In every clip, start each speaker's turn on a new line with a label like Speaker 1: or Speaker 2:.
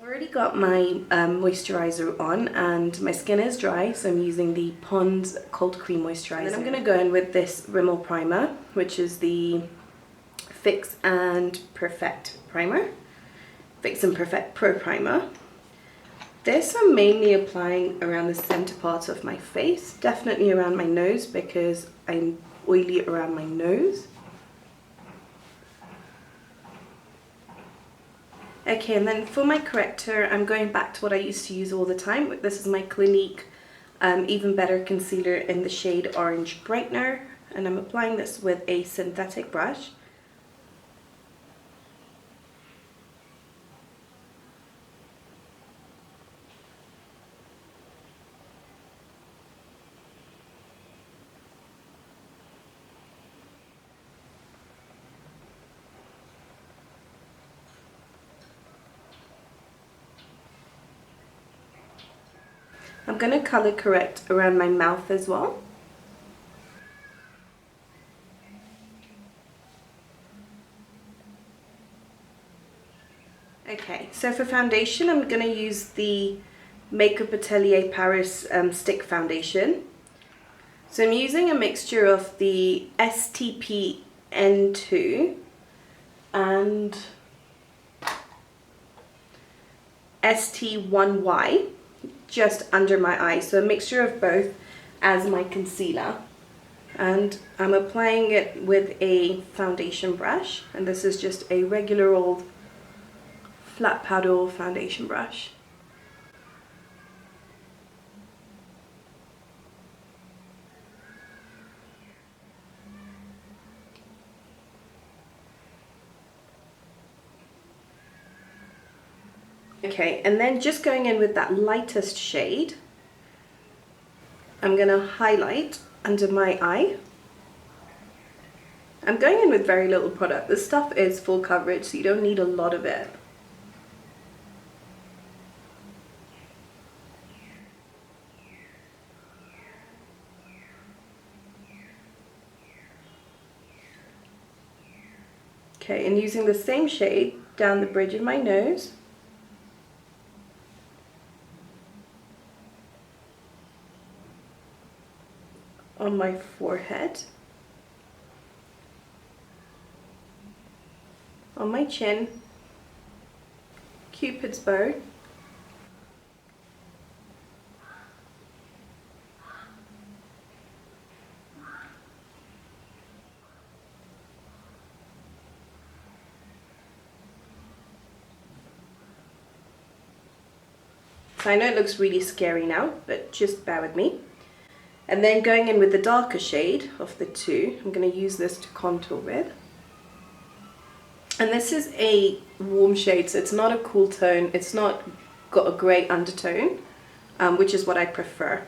Speaker 1: I've already got my moisturizer on and my skin is dry, so I'm using the Pond's Cold Cream Moisturizer. And then I'm going to go in with this Rimmel primer, which is the Fix and Perfect primer. Fix and Perfect Pro Primer. This I'm mainly applying around the center part of my face, definitely around my nose because I'm oily around my nose. Okay, and then for my corrector, I'm going back to what I used to use all the time. This is my Clinique Even Better Concealer in the shade Orange Brightener, and I'm applying this with a synthetic brush. I'm going to color correct around my mouth as well. Okay, so for foundation, I'm going to use the Makeup Atelier Paris Stick Foundation. So I'm using a mixture of the STP N2 and ST1Y. Just under my eye, so a mixture of both as my concealer, and I'm applying it with a foundation brush, and this is just a regular old flat paddle foundation brush. Okay, and then just going in with that lightest shade, I'm going to highlight under my eye. I'm going in with very little product. This stuff is full coverage, so you don't need a lot of it. Okay, and using the same shade down the bridge of my nose. On my forehead, on my chin, Cupid's bow, so I know it looks really scary now, but just bear with me. And then going in with the darker shade of the two, I'm going to use this to contour with. And this is a warm shade, so it's not a cool tone, it's not got a grey undertone, which is what I prefer.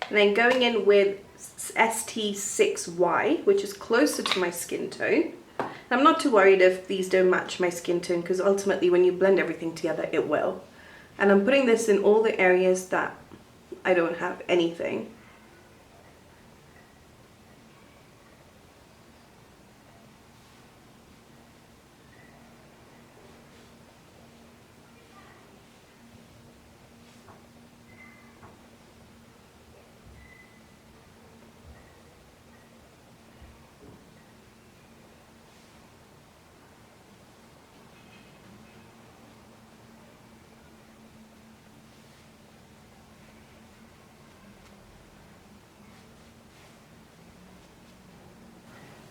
Speaker 1: And then going in with ST6Y, which is closer to my skin tone. I'm not too worried if these don't match my skin tone, because ultimately when you blend everything together, it will. And I'm putting this in all the areas that I don't have anything.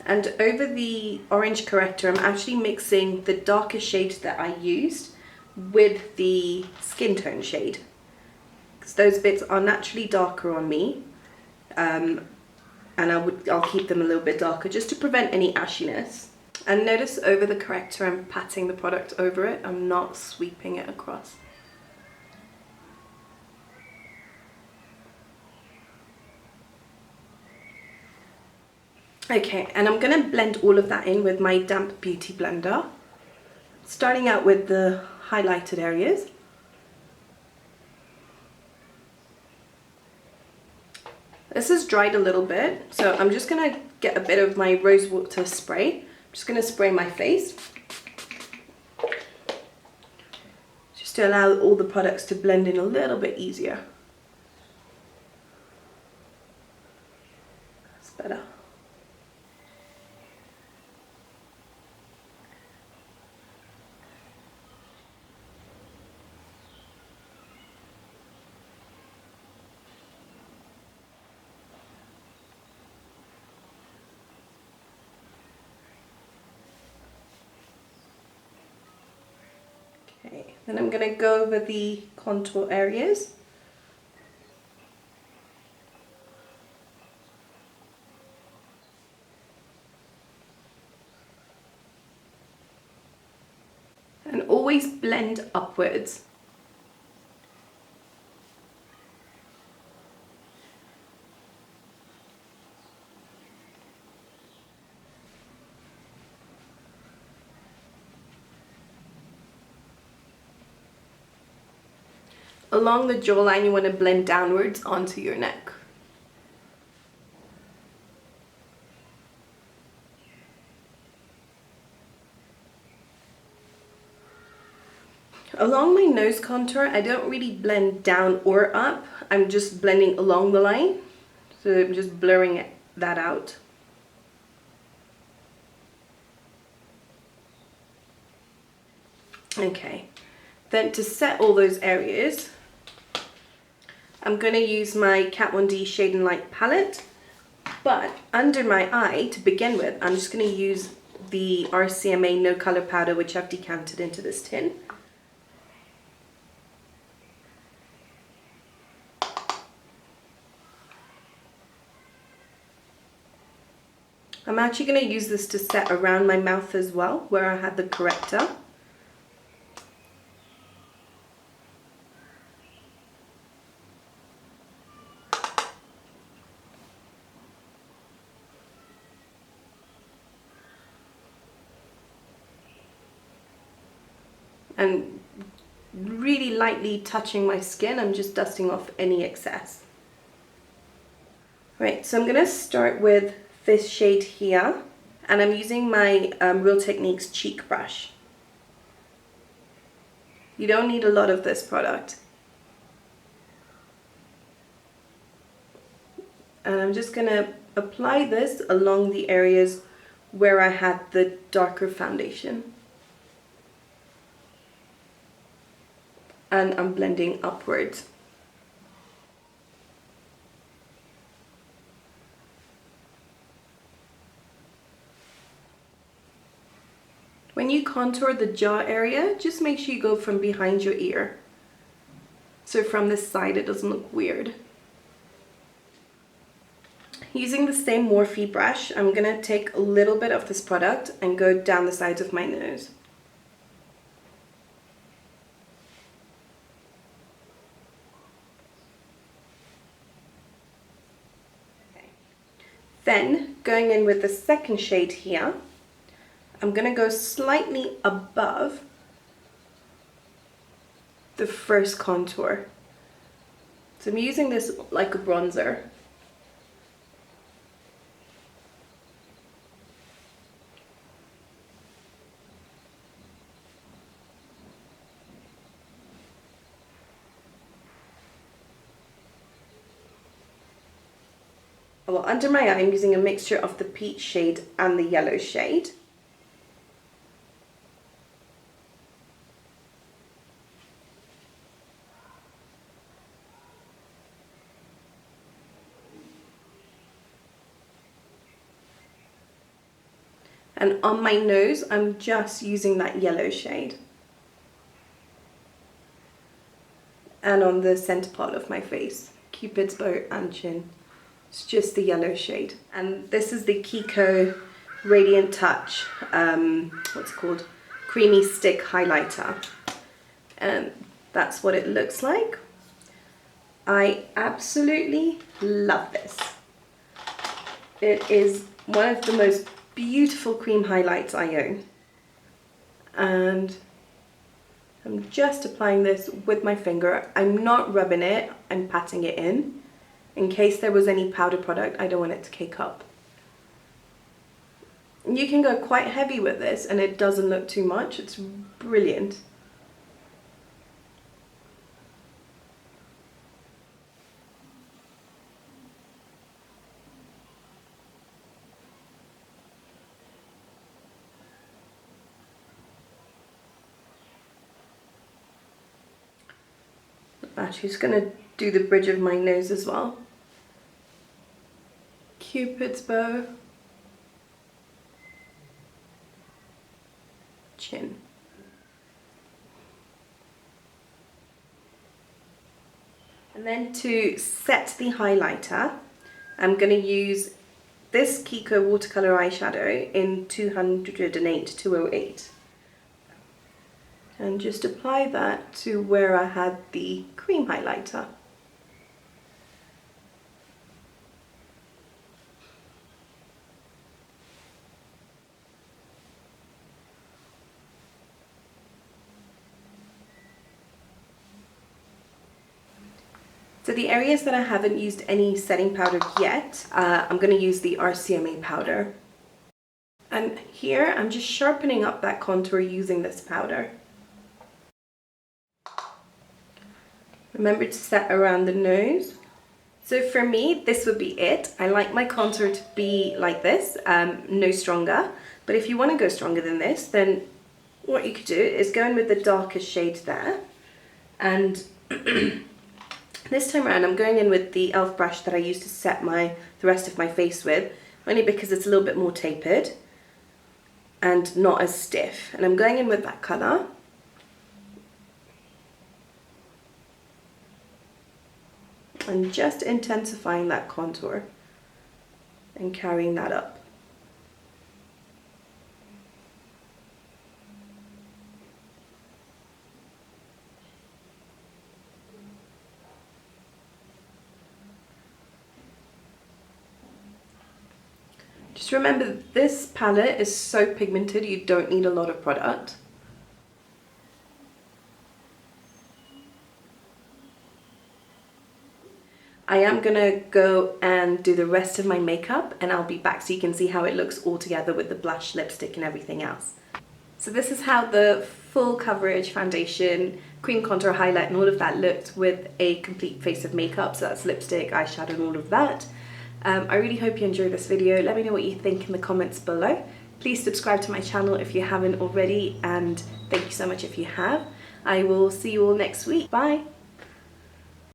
Speaker 1: And over the orange corrector, I'm actually mixing the darker shade that I used with the skin tone shade. because those bits are naturally darker on me, and I'll keep them a little bit darker just to prevent any ashiness. And notice over the corrector I'm patting the product over it, I'm not sweeping it across. Okay, and I'm going to blend all of that in with my damp beauty blender, starting out with the highlighted areas. This has dried a little bit, so I'm just going to get a bit of my rose water spray. I'm just going to spray my face, just to allow all the products to blend in a little bit easier. That's better. Okay, then I'm going to go over the contour areas. And always blend upwards. Along the jawline, you want to blend downwards onto your neck. Along my nose contour, I don't really blend down or up. I'm just blending along the line. So I'm just blurring that out. Okay, then to set all those areas, I'm going to use my Kat Von D Shade and Light palette, but under my eye, to begin with, I'm just going to use the RCMA No Color Powder, which I've decanted into this tin. I'm actually going to use this to set around my mouth as well, where I had the corrector. And really lightly touching my skin, I'm just dusting off any excess. Right, so I'm going to start with this shade here, and I'm using my Real Techniques cheek brush. You don't need a lot of this product. And I'm just going to apply this along the areas where I had the darker foundation. And I'm blending upwards. When you contour the jaw area, just make sure you go from behind your ear. So from this side it doesn't look weird. Using the same Morphe brush, I'm going to take a little bit of this product and go down the sides of my nose. Then, going in with the second shade here, I'm going to go slightly above the first contour. So I'm using this like a bronzer. Well, under my eye, I'm using a mixture of the peach shade and the yellow shade. And on my nose, I'm just using that yellow shade. and on the center part of my face, Cupid's bow and chin. It's just the yellow shade. And this is the Kiko Radiant Touch, what's it called? Creamy Stick Highlighter. And that's what it looks like. I absolutely love this. It is one of the most beautiful cream highlights I own. And I'm just applying this with my finger. I'm not rubbing it, I'm patting it in case there was any powder product. I don't want it to cake up. You can go quite heavy with this and it doesn't look too much. It's brilliant. Actually, just gonna do the bridge of my nose as well. Cupid's bow, chin. And then to set the highlighter, I'm gonna use this Kiko watercolor eyeshadow in 208. And just apply that to where I had the cream highlighter. So the areas that I haven't used any setting powder yet, I'm going to use the RCMA powder. And here I'm just sharpening up that contour using this powder. Remember to set around the nose. So for me, this would be it. I like my contour to be like this, no stronger. But if you want to go stronger than this, then what you could do is go in with the darkest shade there. And this time around, I'm going in with the e.l.f. brush that I used to set the rest of my face with, only because it's a little bit more tapered and not as stiff. And I'm going in with that colour. And just intensifying that contour and carrying that up. Just remember, this palette is so pigmented, you don't need a lot of product. I am gonna go and do the rest of my makeup and I'll be back so you can see how it looks all together with the blush, lipstick and everything else. So this is how the full coverage foundation, cream contour, highlight and all of that looked with a complete face of makeup. So that's lipstick, eyeshadow and all of that. I really hope you enjoyed this video. Let me know what you think in the comments below. Please subscribe to my channel if you haven't already, and thank you so much if you have. I will see you all next week. Bye!